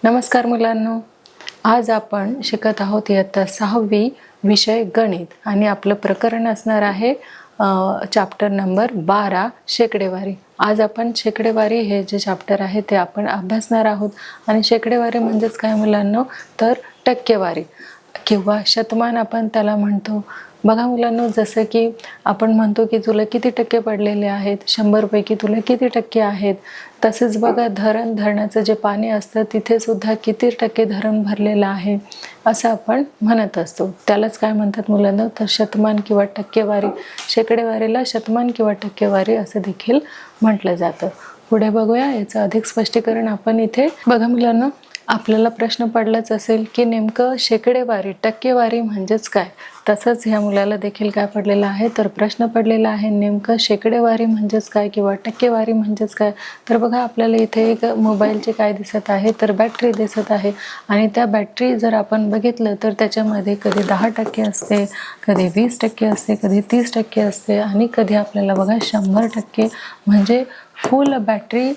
नमस्कार मुलांनो, आज आपण शिकत आहोत इयत्ता 6वी विषय गणित आणि आपलं प्रकरण असणार आहे चॅप्टर नंबर 12 शेकडेवारी। आज आपण शेकडेवारी हे जे चॅप्टर आहे ते आपण अभ्यासणार आहोत। आणि शेकडेवारी म्हणजेच काय मुलांनो, तर टक्केवारी किंवा शतमान आपण त्याला म्हणतो। बघा मुलांनो, जसं की आपण म्हणतो की तुला किती टक्के पडलेले आहेत, 100 पैकी तुला किती टक्के आहेत। तसेच बघा, धरणाचं जे पाणी असतं तिथे सुद्धा किती टक्के धरण भरलेलं आहे असं आपण म्हणत असतो। त्यालाच काय म्हणतात मुलांनो, तर शतमान किंवा टक्केवारी। शेकडेवारीला शतमान किंवा टक्केवारी असं देखील म्हटलं जातं। पुढे बघूया याचं अधिक स्पष्टीकरण आपण इथे। बघा मुलांनो, आपल्याला प्रश्न पडलाच असेल की नेमकं शेकडेवारी टक्केवारी म्हणजेच काय। तसंच ह्या मुलाला देखील काय पडलेलं आहे, तर प्रश्न पडलेला आहे नेमकं शेकडेवारी म्हणजेच काय किंवा टक्केवारी म्हणजेच काय। तर बघा, आपल्याला इथे एक मोबाईलचे काय दिसत आहे, तर बॅटरी दिसत आहे। आणि त्या बॅटरी जर आपण बघितलं तर त्याच्यामध्ये कधी 10% असते, कधी 20% असते, कधी 30% असते आणि कधी आपल्याला बघा 100% म्हणजे फुल बॅटरी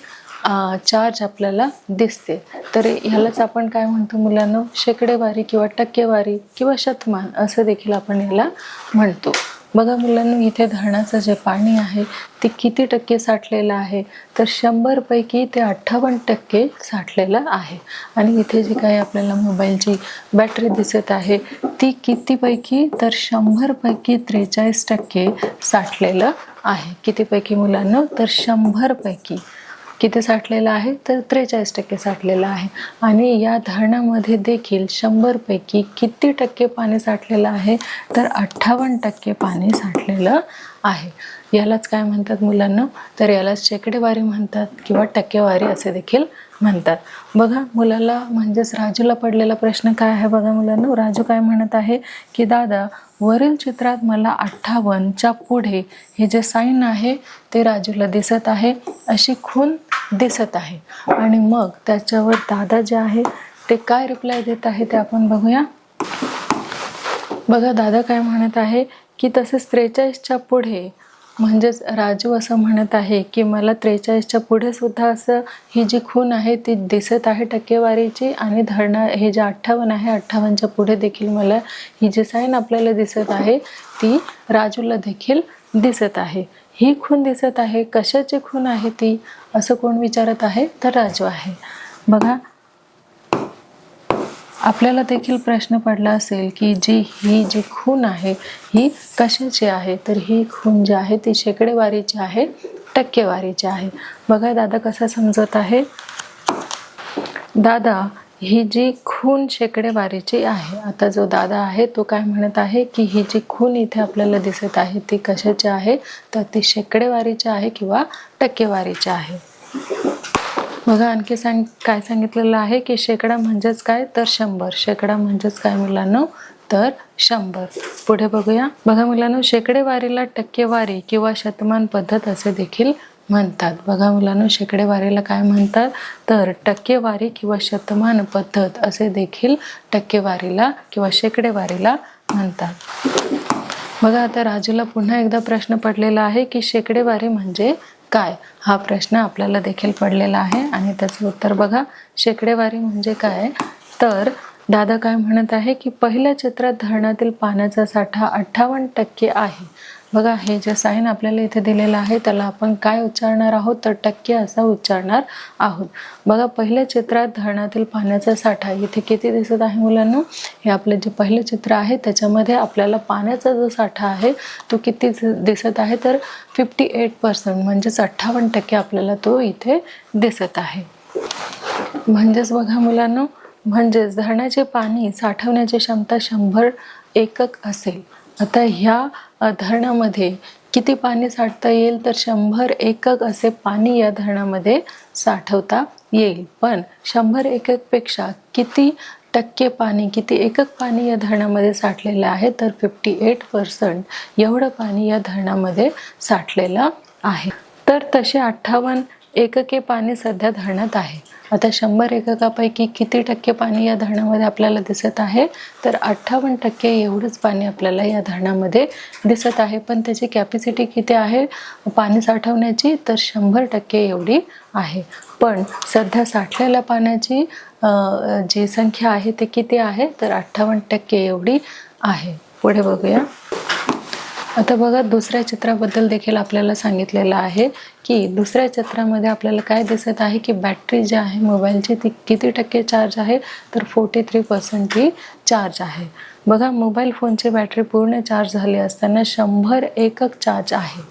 चार्ज आपल्याला दिसते। तर ह्यालाच आपण काय म्हणतो मुलांनो, शेकडेवारी किंवा टक्केवारी किंवा शतमान असं देखील आपण याला म्हणतो। बघा मुलांनो, इथे धरणाचं जे पाणी आहे ते किती टक्के साठलेलं आहे, तर 100 पैकी ते 58% साठलेलं आहे। आणि इथे जी काही आपल्याला मोबाईलची बॅटरी दिसत आहे ती किती पैकी, तर 100 पैकी 43% साठलेलं आहे। किती पैकी मुलांनो, तर 100 पैकी किती साठलेलं आहे, तर 43% साठलेलं आहे। आणि या धरणामध्ये देखील 100 पैकी किती टक्के पाणी साठलेलं आहे, तर 58% पाणी साठलेलं आहे। यालाच काय म्हणतात मुलांना, तर यालाच शेकडेवारी म्हणतात किंवा टक्केवारी असे देखील म्हणतात। बघा मुलाला म्हणजेच राजूला पडलेला प्रश्न काय आहे। बघा मुलांनो, राजू काय म्हणत आहे की दादा, वरील चित्रात मला 58च्या पुढे हे जे साइन आहे ते राजूला दिसत आहे, अशी खून दिसत आहे। आणि मग त्याच्यावर दादा जे आहे ते काय रिप्लाय देत आहे ते आपण बघूया। बघा, दादा काय म्हणत आहे की तसेच 43च्या पुढे, म्हणजेच राजू असं म्हणत आहे की मला 43च्या पुढे सुद्धा असं ही जी खून आहे ती दिसत आहे टक्केवारीची। आणि धरणा हे जे 58 आहे, 58च्या पुढे देखील मला ही जी साइन आपल्याला दिसत आहे ती राजूला देखील दिसत आहे। ही खून दिसत आहे, कशाची खून आहे ती, असं कोण विचारत आहे, तर राजू आहे। बघा, आपल्याला देखील प्रश्न पडला असेल की ही जी खून आहे ही कशाची आहे, तर ही खून जी आहे ती शेकडेवारीची आहे, टक्केवारीची आहे। बघा दादा कसा समजत आहे। दादा, ही जी खून शेकडेवारीची आहे। आता जो दादा आहे तो काय म्हणत आहे की ही जी खून इथे आपल्याला दिसत आहे ती कशाची आहे, तर ती शेकडेवारीची आहे किंवा टक्केवारीची आहे। बघा, आणखी काय सांगितलेलं आहे की शेकडा म्हणजेच काय, तर 100। शेकडा म्हणजेच काय मुलांनो, तर 100। पुढे बघूया। बघा मुलांनो, शेकडेवारीला टक्केवारी किंवा शतमान पद्धत असे देखील म्हणतात। बघा मुलांनो, शेकडेवारीला काय म्हणतात, तर टक्केवारी किंवा शतमान पद्धत असे देखील टक्केवारीला किंवा शेकडेवारीला म्हणतात। बघा, आता राजूला पुन्हा एकदा प्रश्न पडलेला आहे की शेकडेवारी म्हणजे काय, हा प्रश्न आपल्याला देखील पडलेला आहे। आणि त्याचं उत्तर बघा, शेकडेवारी म्हणजे काय, तर दादा काय म्हणत आहे की पहिल्या चित्रात धरणातील पाण्याचा साठा 58% आहे। बघा, हे जे साइन आपल्याला इथे दिलेलं आहे त्याला आपण काय उच्चारणार आहोत, तर टक्के असा उच्चारणार आहोत। बघा, पहिल्या चित्रात धरणातील पाण्याचा साठा इथे किती दिसत आहे मुलांनो, हे आपलं जे पहिलं चित्र आहे त्याच्यामध्ये आपल्याला पाण्याचा जो साठा आहे तो किती दिसत आहे, तर 58% म्हणजेच 58% आपल्याला तो इथे दिसत आहे। म्हणजेच बघा मुलांनो, म्हणजेच धरणाचे पाणी साठवण्याची क्षमता 100 एकक असेल। आता ह्या धरणामध्ये किती पाणी साठता येईल, तर 100 एकक असे पाणी या धरणामध्ये साठवता येईल। पण 100 एकक पेक्षा किती टक्के पाणी, किती एकक पाणी या धरणामध्ये साठलेलं आहे, तर 58% एवढं पाणी या धरणामध्ये साठलेलं आहे। तर तसे 58 एकके पाणी सध्या धरणात आहे. आता 100 एककापैकी किती टक्के पाणी या धरणामध्ये आपल्याला दिसत आहे? तर 58% एवढंच पाणी आपल्याला या धरणामध्ये दिसत आहे. पण त्याची कॅपॅसिटी किती आहे पाणी साठवण्याची? तर 100% एवढी आहे. पण सध्या साठलेल्या पाण्याची जी संख्या आहे ते किती आहे? तर 58% एवढी आहे. पुढे बघूया. आता बघा, दुसऱ्या चित्राबद्दल देखील आपल्याला सांगितलेलं आहे की दुसऱ्या चित्रामध्ये आपल्याला काय दिसत आहे की बॅटरी जी आहे मोबाईलची ती किती टक्के चार्ज आहे? तर 43% ती चार्ज आहे. बघा, मोबाईल फोनची बॅटरी पूर्ण चार्ज झाली असताना 100 एकक चार्ज आहे.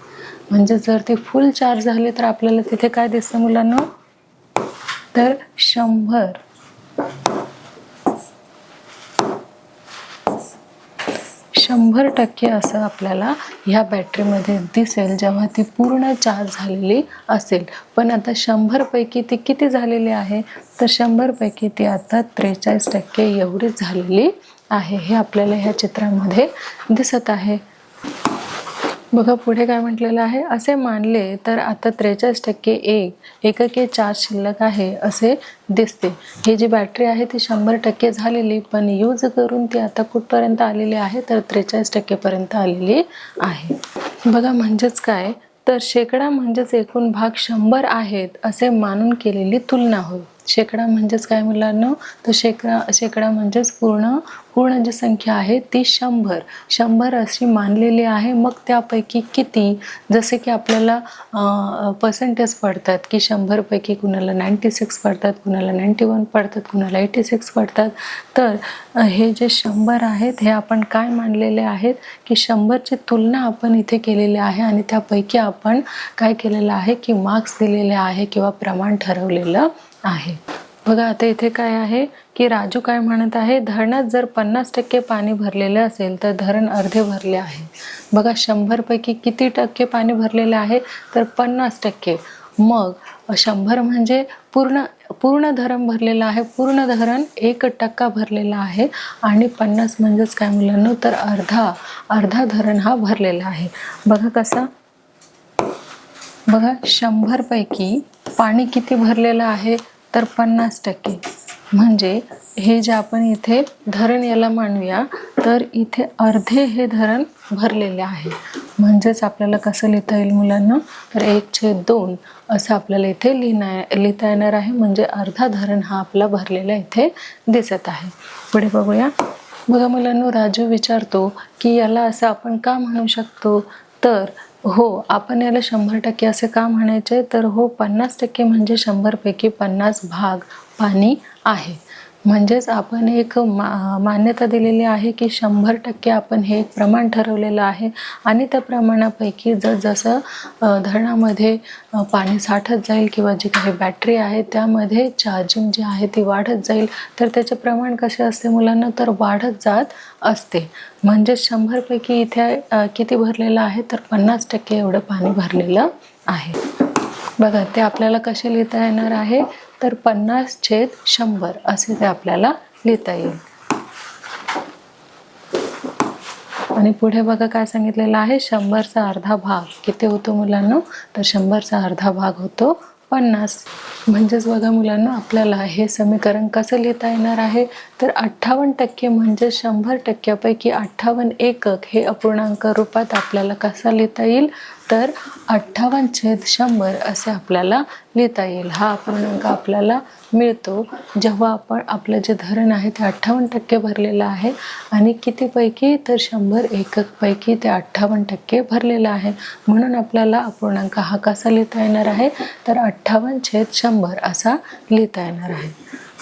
म्हणजे जर ती फुल चार्ज झाली तर आपल्याला तिथे काय दिसतं मुलांना? तर 100% असं आपल्याला ह्या बॅटरीमध्ये दिसेल जेव्हा ती पूर्ण चार्ज झालेली असेल. पण आता 100 पैकी ती किती झालेली आहे? तर 100 पैकी ती आता 43% एवढीच झालेली आहे. हे आपल्याला ह्या चित्रामध्ये दिसत आहे. बघा, पुढे काय म्हटलेलं आहे? असे मानले तर आता 43% एकके चार्ज शिल्लक आहे असे दिसते. ही जी बॅटरी आहे ती 100% झालेली, पण यूज करून ती आता कुठपर्यंत आलेली आहे? तर 43% पर्यंत आलेली आहे. बघा, म्हणजेच काय? तर शेकडा म्हणजेच एकूण भाग 100 आहेत असे मानून केलेली तुलना होय. शेकडा म्हणजेच काय मुलांना? तर शेकडा म्हणजेच पूर्ण जी संख्या आहे ती 100 अशी मानलेली आहे. मग त्यापैकी किती? जसे की आपल्याला पर्सेंटेज पडतात की 100 पैकी कुणाला 96 पडतात, कुणाला 91 पडतात, कुणाला 86 पडतात. तर हे जे 100 आहेत हे आपण काय मानलेले आहेत की 100ची तुलना आपण इथे केलेली आहे आणि त्यापैकी आपण काय केलेलं आहे की मार्क्स दिलेले आहे किंवा प्रमाण ठरवलेलं आहे. बघा, आता इथे काय आहे की राजू काय म्हणत आहे? धरणात जर 50% पाणी भरलेले असेल तर धरण अर्धे भरले आहे. बघा, 100 पैकी किती टक्के पाणी भरलेले आहे? तर 50%. मग 100 म्हणजे पूर्ण धरण भरलेलं आहे. पूर्ण धरण 1% भरलेलं आहे आणि 50 म्हणजेच काय मुलांना? तर अर्धा धरण हा भरलेला आहे. बघा कसा? बघा, 100 पैकी पाणी किती भरलेलं आहे? तर 50%. म्हणजे हे जे आपण इथे धरण याला मानूया तर इथे अर्धे हे धरण भरलेले आहे. म्हणजेच आपल्याला कसं लिहिता येईल मुलांना? तर 1/2 असं आपल्याला इथे लिहिता येणार आहे. म्हणजे अर्धा धरण हा आपला भरलेला इथे दिसत आहे. पुढे बघूया. बघा मुलांना, राजू विचारतो की याला असं आपण का म्हणू शकतो? तर हो, आपण याला 100% असे का म्हणायचे? तर हो, 50% म्हणजे 100 पैकी 50 भाग पाणी आहे. म्हणजेच आपण एक मान्यता दिलेली आहे की 100% आपण हे एक प्रमाण ठरवलेलं आहे आणि त्या प्रमाणापैकी जसं धरणामध्ये पाणी साठत जाईल किंवा जी काही बॅटरी आहे त्यामध्ये चार्जिंग जी आहे ती वाढत जाईल तर त्याचे प्रमाण कसे असते मुलांना? तर वाढत जात असते. म्हणजे 100 पैकी इथे किती भरलेलं आहे? तर 50% एवढं पाणी भरलेलं आहे. बघा, ते आपल्याला कसे लिहिता येणार आहे? तर 50/100 असे ते आपल्याला लिहिता येईल. आणि पुढे बघा काय सांगितलेलं आहे? 100चा अर्धा भाग किती होतो मुलांना? तर 100चा अर्धा भाग होतो 50. म्हणजेच बघा मुलांना, आपल्याला हे समीकरण कसं लिहिता येणार आहे? तर 58% म्हणजे 100% पैकी 58 एकक हे अपूर्णांक रूपात आपल्याला कसं लिहिता येईल? तर 58/100 असे आपल्याला लिहिता येईल. हा अपूर्णांक आपल्याला मिळतो जेव्हा आपण आपलं जे धरण आहे ते 58% भरलेलं आहे आणि किती पैकी? तर 100 एकक पैकी ते 58% भरलेलं आहे. म्हणून आपल्याला अपूर्णांक हा कसा लिहिता येणार आहे? तर 58/100 असा लिहिता येणार आहे.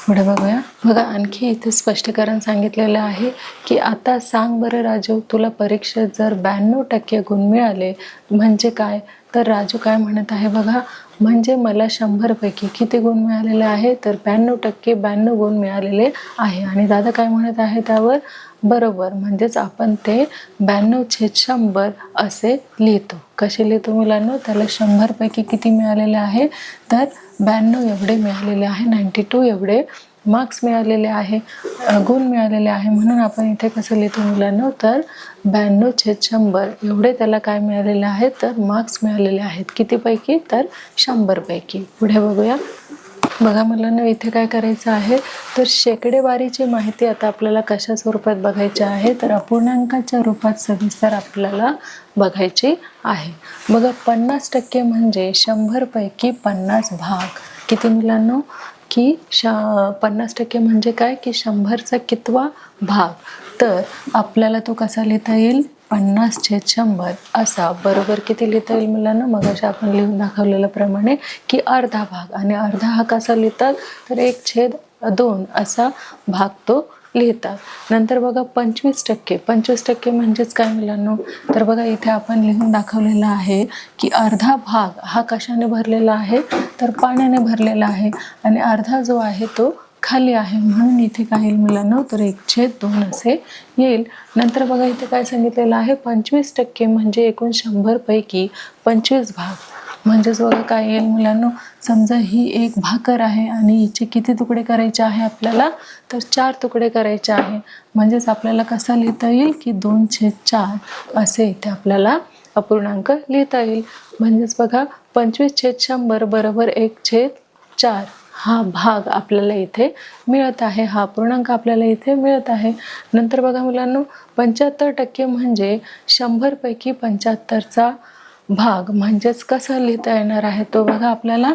पुढे बघूया. बघा, आणखी इथे स्पष्टीकरण सांगितलेलं आहे की आता सांग बरं राजू, तुला परीक्षेत जर 92% गुण मिळाले म्हणजे काय? तर राजू काय म्हणत आहे? बघा, म्हणजे मला 100 पैकी किती गुण मिळालेले आहे? तर 92% 92 गुण मिळालेले आहे. आणि दादा काय म्हणत आहे त्यावर? बरोबर. म्हणजेच आपण ते 92/100 असे लिहितो. कसे लिहितो मुलांना? त्याला 100 पैकी किती मिळालेले आहे? तर 92 एवढे मिळालेले आहे. 92 एवढे मार्क्स मिळालेले आहे, गुण मिळालेले आहे, म्हणून आपण इथे कसं लिहितो मुलांना, तर 92/100 एवढे त्याला काय मिळालेले आहेत, तर मार्क्स मिळालेले आहेत. कितीपैकी, तर 100 पैकी. पुढे बघूया. बघा मुलांना, इथे काय करायचं आहे, तर शेकडेवारीची माहिती आता आपल्याला कशा स्वरूपात बघायची आहे, तर अपूर्णांकाच्या रूपात सविस्तर आपल्याला बघायची आहे. बघा, 50% म्हणजे 100 पैकी 50 भाग. किती मुलांना, की 50% म्हणजे काय, की 100चा कितवा भाग. तर आपल्याला तो कसा लिहिता येईल, 50/100 असा. बरोबर किती लिहिता येईल मुलांना, मग अशा आपण लिहून दाखवलेल्याप्रमाणे, की अर्धा भाग. आणि अर्धा हा कसा लिहितात, तर 1/2 असा भाग तो लिहितात. नंतर बघा 25%. 25% म्हणजेच काय मुलांना, तर बघा इथे आपण लिहून दाखवलेलं आहे की अर्धा भाग हा कशाने भरलेला आहे, तर पाण्याने भरलेला आहे. आणि अर्धा जो आहे तो खाली आहे, म्हणून इथे काय येईल मुलांना, तर 1/2 असे येईल. नंतर बघा इथे काय सांगितलेलं आहे, 25% म्हणजे एकूण 100 पैकी 25 भाग. म्हणजेच बघा काय येईल मुलांना, समजा ही एक भाकर आहे आणि हिचे किती तुकडे करायचे आहे आपल्याला, तर 4 तुकडे करायचे आहे. म्हणजेच आपल्याला कसा लिहिता येईल, की 2/4 असे इथे आपल्याला अपूर्णांक लिहिता येईल. म्हणजेच बघा 25/100 बरोबर 1/4 हा भाग आपल्याला इथे मिळत आहे, हा अपूर्णांक आपल्याला इथे मिळत आहे. नंतर बघा मुलांना, 75% म्हणजे 100 पैकी 75चा भाग. म्हणजेच कसं लिहिता येणार आहे तो बघा आपल्याला,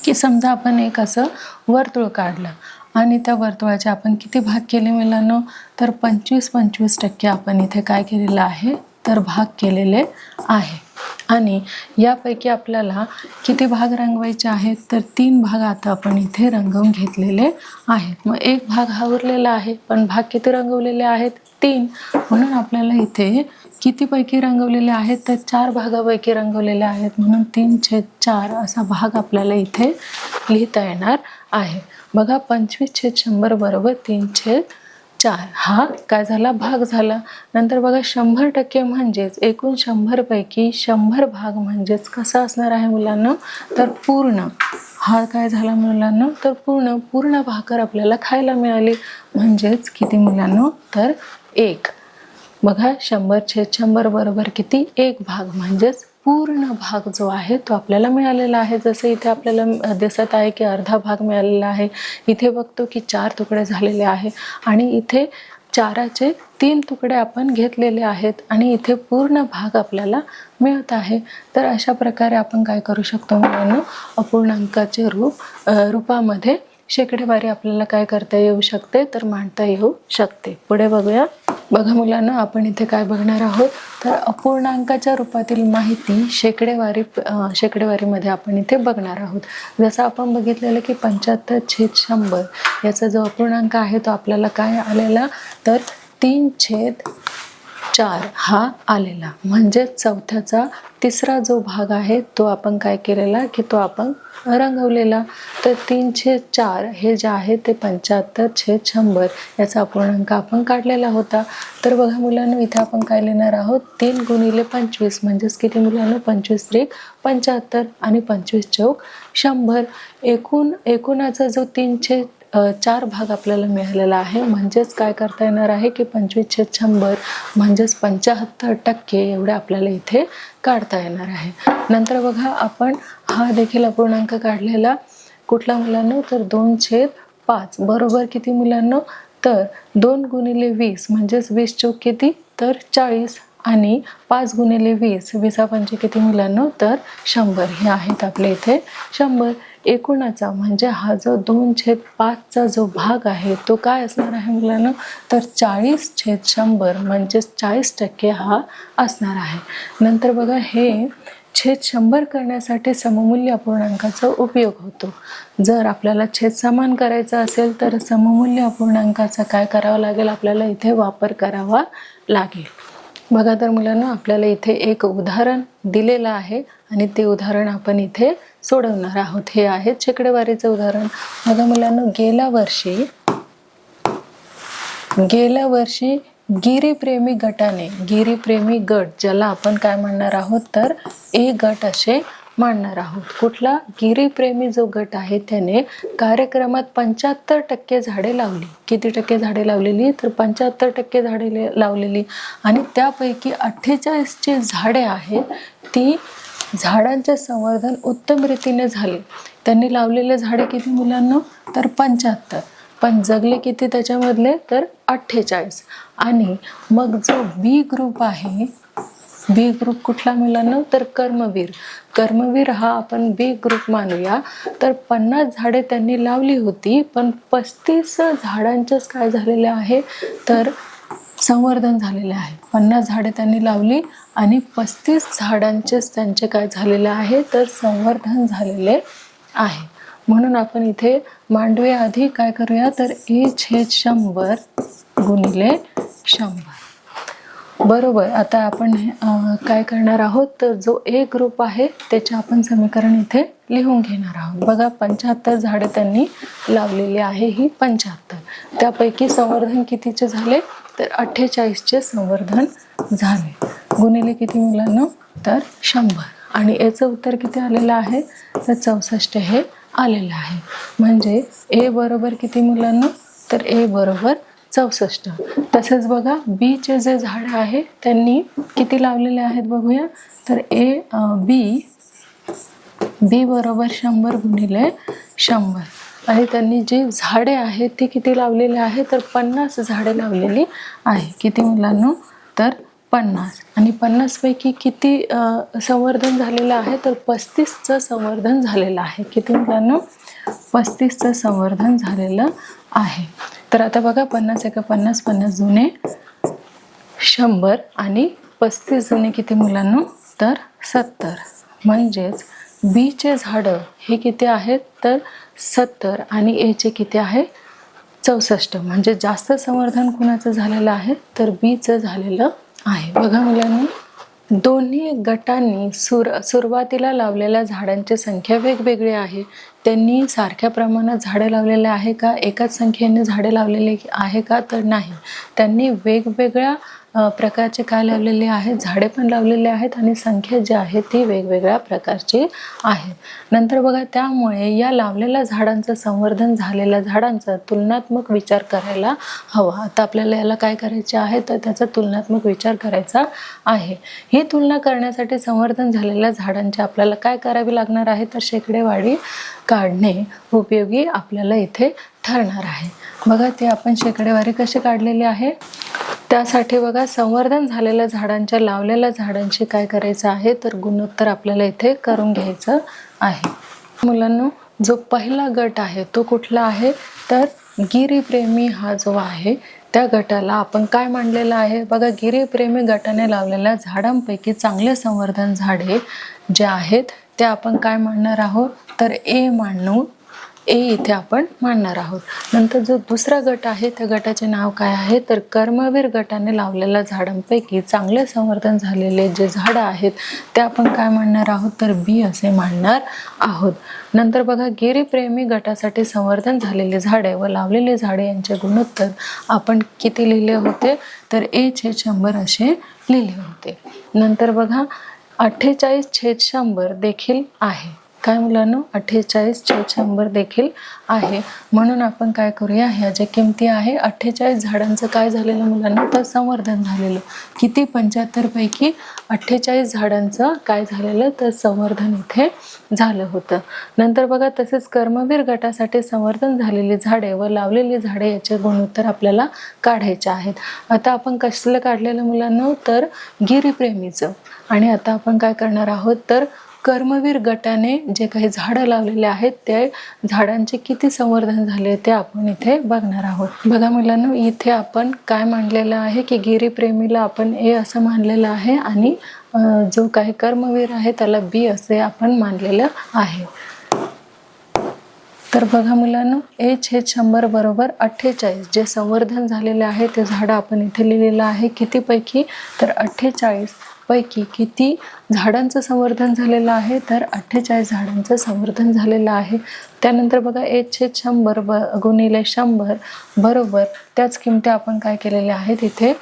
की समजा आपण एक असं वर्तुळ काढलं आणि त्या वर्तुळाचे आपण किती भाग केले मुलांना, तर 25% आपण इथे काय केलेलं आहे, तर भाग केलेले आहे. आणि यापैकी आपल्याला किती भाग रंगवायचे आहेत, तर 3 भाग आता आपण इथे रंगवून घेतलेले आहेत. मग एक भाग हा उरलेला आहे, पण भाग किती रंगवलेले आहेत, 3. म्हणून आपल्याला इथे किती पैकी रंगवलेले आहेत, तर 4 भागापैकी रंगवलेले आहेत. म्हणून 3/4 असा भाग आपल्याला इथे लिहिता येणार आहे. बघा 25/100 बरोबर 3/4 हा काय झाला, भाग झाला. नंतर बघा 100% म्हणजेच एकूण 100 पैकी 100 भाग. म्हणजेच कसा असणार आहे मुलांना, तर पूर्ण. हा काय झाला मुलांना, तर पूर्ण भाकर आपल्याला खायला मिळाली. म्हणजेच किती मुलांना, तर 1. बघा 100/100 बरोबर किती, 1 भाग. म्हणजेच पूर्ण भाग जो आहे तो आपल्याला मिळालेला आहे. जसं इथे आपल्याला दिसत आहे की अर्धा भाग मिळालेला आहे. इथे बघतो की 4 तुकडे झालेले आहे आणि इथे 4चे 3 तुकडे आपण घेतलेले आहेत आणि इथे पूर्ण भाग आपल्याला मिळत आहे. तर अशा प्रकारे आपण काय करू शकतो मुलांना, अपूर्णांकाचे रूपामध्ये शेकडेवारी आपल्याला काय करता येऊ शकते, तर मांडता येऊ शकते. पुढे बघूया. बघा मुलांना, आपण इथे काय बघणार आहोत, तर अपूर्णांकाच्या रूपातील माहिती शेकडेवारीमध्ये आपण इथे बघणार आहोत. जसं आपण बघितलेलं की 75/100 याचा जो अपूर्णांक आहे तो आपल्याला काय आलेला, तर 3/4 हा आलेला. म्हणजे चौथ्याचा तिसरा जो भाग आहे तो आपण काय केलेला, की तो आपण रंगवलेला. तर 3/4 हे जे आहे ते 75/100 याचा अपूर्णांक आपण काढलेला होता. तर बघा मुलांना, इथे आपण काय लिहिणार आहोत, 3 × 25 म्हणजेच किती मुलांना, 25×3=75 आणि 25×4=100. एकूणाचा जो 3/4 भाग आपल्याला मिळालेला आहे. म्हणजेच काय करता येणार आहे, की 25/100 म्हणजेच 75% एवढे आपल्याला इथे काढता येणार आहे. नंतर बघा, आपण हा देखील अपूर्णांक काढलेला कुठला मुलांना, तर 2/5 बरोबर किती मुलांना, तर 2 × 20 म्हणजेच 20 किती, तर 40 आणि 5 × 20 20 किती मुलांना, तर 100. हे आहेत आपले इथे 100. एकूणाचा म्हणजे हा जो 2/5चा जो भाग आहे तो काय असणार आहे मुलांना, तर 40/100 म्हणजेच 40% हा असणार आहे. नंतर बघा, हे 100 करण्यासाठी सममूल्य अपूर्णांकाचा उपयोग होतो. जर आपल्याला छेद समान करायचा असेल तर सममूल्य अपूर्णांकाचा काय करावं लागेल, आपल्याला इथे वापर करावा लागेल. बघा तर मुलांना, आपल्याला इथे एक उदाहरण दिलेलं आहे आणि ते उदाहरण आपण इथे सोडवणार आहोत. हे आहे शेकडेवारीचं उदाहरण. बघा मुलांना, गेल्या वर्षी गिरीप्रेमी गट ज्याला आपण काय म्हणणार आहोत, तर ए गट असे मांडणार आहोत. कुठला? गिरीप्रेमी जो गट आहे त्याने कार्यक्रमात 75% झाडे लावली. किती टक्के झाडे लावलेली? तर 75% झाडे लावलेली. आणि त्यापैकी 48 झाडे आहेत ती झाडांचे संवर्धन उत्तम रीतीने झाले. त्यांनी लावलेले झाडे किती मुलांना? तर 75. पण जगले किती त्याच्यामधले? तर 48. आणि मग जो बी ग्रुप आहे, बी ग्रुप कुठला मुलांना? तर कर्मवीर. कर्मवीर हा आपण बी ग्रुप मानूया. तर 50 झाडे त्यांनी लावली होती, पण 35 झाडांचेच काय झालेले आहे? तर संवर्धन झालेले आहे. 50 झाडे त्यांनी लावली आणि 35 झाडांचेच त्यांचे काय झालेले आहे? तर संवर्धन झालेले आहे. म्हणून आपण इथे मांडूया आधी काय करूया? तर A/100 गुणिले 100. बरोबर. आता आपण काय करणार आहोत? तर जो ए ग्रुप आहे त्याचे आपण समीकरण इथे लिहून घेणार आहोत. बघा 75 झाडे त्यांनी लावलेली आहे, ही 75. त्यापैकी संवर्धन कितीचे झाले? तर 48चे संवर्धन झाले. गुणिले किती मुलांना? तर 100. आणि याचं उत्तर किती आलेलं आहे? तर 64 हे आलेलं आहे. म्हणजे ए बरोबर किती मुलांना? तर ए बरोबर 64. तसेच बघा बीचे जे झाड आहे त्यांनी किती लावलेले आहेत बघूया. तर बी बरोबर 100 गुणिले 100. आणि त्यांनी जी झाडे आहेत ती किती लावलेली आहे? तर 50 झाडे लावलेली आहे. किती मुलांना? तर 50. आणि 50 पैकी किती संवर्धन झालेलं आहे? तर 35चं संवर्धन झालेलं आहे. किती मुलांना? 35चं संवर्धन झालेलं आहे. तर आता बघा 50 एका 50, 50 जुने 100 आणि 35 जुने किती मुलांना? तर 70. म्हणजेच बीचे झाडं हे किती आहेत? तर 70 आणि एचे किती आहे? 64. म्हणजे जास्त संवर्धन कुणाचं झालेलं आहे? तर बीचं झालेलं आहे. बघा मुलांनी, दोन्ही गटांनी सुरुवातीला लावलेल्या झाडांची संख्या वेगवेगळी आहे. त्यांनी सारख्या प्रमाणात झाडे लावलेले आहे का? एकाच संख्येने झाडे लावलेले आहे का? तर नाही. त्यांनी वेगवेगळ्या प्रकारचे काय लावलेले आहेत? झाडे पण लावलेले आहेत आणि संख्या जी आहे ती वेगवेगळ्या प्रकारची आहे. नंतर बघा त्यामुळे या लावलेल्या झाडांचं संवर्धन झालेल्या झाडांचा तुलनात्मक विचार करायला हवा. आता आपल्याला याला काय करायचे आहे? तर त्याचा तुलनात्मक विचार करायचा आहे. ही तुलना करण्यासाठी संवर्धन झालेल्या झाडांची आपल्याला काय करावी लागणार आहे? तर शेकडेवारी काढणे उपयोगी आपल्याला इथे ठरणार आहे. बघा ते आपण शेकडेवारी कशी काढलेली आहे? त्यासाठी बघा संवर्धन झालेल्या झाडांच्या लावलेल्या झाडांशी काय करायचं आहे? तर गुणोत्तर आपल्याला इथे करून घ्यायचं आहे. मुलांनो, जो पहिला गट आहे तो कुठला आहे? तर गिरीप्रेमी हा जो आहे त्या गटाला आपण काय मानलेलं आहे? बघा गिरीप्रेमी गटाने लावलेल्या झाडांपैकी चांगले संवर्धन झाडे जे आहेत ते आपण काय मानणार आहोत? तर ए मानू. ए इथे आपण मानणार आहोत. नंतर जो दुसरा गट आहे त्या गटाचे नाव काय आहे? तर कर्मवीर गटाने लावलेल्या झाडांपैकी चांगले संवर्धन झालेले जे झाडं आहेत ते आपण काय मानणार आहोत? तर बी असे मानणार आहोत. नंतर बघा गिरीप्रेमी गटासाठी संवर्धन झालेली झाडे व लावलेली झाडे यांचे गुणोत्तर आपण किती लिहिले होते? तर A/100 असे लिहिले होते. नंतर बघा 48/100 देखील आहे. काय मुलांनो? 48/100 देखील आहे. म्हणून आपण काय करूया? ह्या ज्या किमती आहे 48 झाडांचं काय झालेलं मुलांना? तर संवर्धन झालेलं. किती? 75 पैकी 48 झाडांचं काय झालेलं? तर संवर्धन इथे झालं होतं. नंतर बघा तसेच कर्मवीर गटासाठी संवर्धन झालेली झाडे व लावलेली झाडे याचे गुणोत्तर आपल्याला काढायचे आहेत. आता आपण कसलं काढलेलं मुलांना? तर गिरीप्रेमीचं. आणि आता आपण काय करणार आहोत? तर कर्मवीर गटाने जे काही झाडं लावलेले आहेत ते झाडांचे किती संवर्धन झाले ते आपण इथे बघणार आहोत. बघा मुलांनो, इथे आपण काय मानलेलं आहे की गिरीप्रेमीला आपण ए असं मानलेलं आहे आणि जो काही कर्मवीर आहे त्याला बी असे आपण मानलेलं आहे. तर बघा मुलांनो, A/100 बरोबर 48 जे संवर्धन झालेले आहे ते झाडं आपण इथे लिहिलेलं आहे. किती पैकी? तर 48 पैकी किती झाडांचं संवर्धन झालेलं आहे? तर 48 झाडांचं संवर्धन झालेलं आहे. त्यानंतर बघा A/100 गुणिले 100 बरोबर त्याच किमती आपण काय केलेल्या आहेत इथे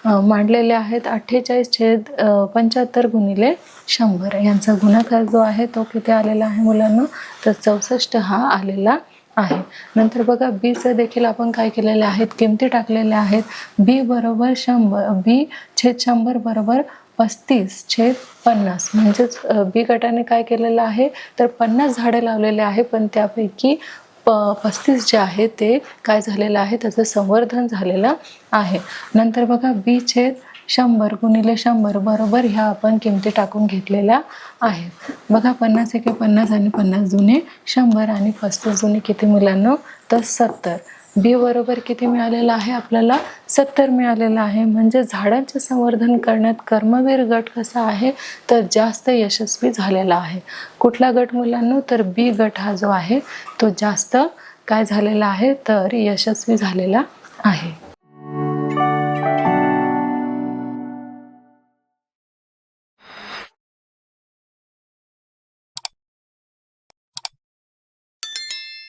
मांडलेले आहेत 48/75 गुणिले 100. यांचा गुणाकार जो आहे तो किती आलेला आहे मुलांना, तर 64 हा आलेला आहे. नंतर बघा बीचं देखील आपण काय केलेले आहेत, किमती टाकलेल्या आहेत. बी बरोबर 100, b/100 बरोबर 35/50. म्हणजेच बी गटाने काय केलेलं आहे, तर 50 झाडं लावलेले आहे, पण त्यापैकी 35 जे आहे ते काय झालेलं आहे, त्याचं संवर्धन झालेलं आहे. नंतर बघा b/100 गुणिले 100 बरोबर ह्या आपण किमती टाकून घेतलेल्या आहेत. बघा 50 एके 50 आणि 50 दुने 100 आणि 35 दुने किती मुलांना, तर 70. बी बरोबर किती मिळालेलं आहे आपल्याला, 70 मिळालेलं आहे. म्हणजे झाडांचे संवर्धन करण्यात कर्मवीर गट कसा आहे, तर जास्त यशस्वी झालेला आहे. कुठला गट मुलांना, तर बी गट हा जो आहे तो जास्त काय झालेला आहे, तर यशस्वी झालेला आहे.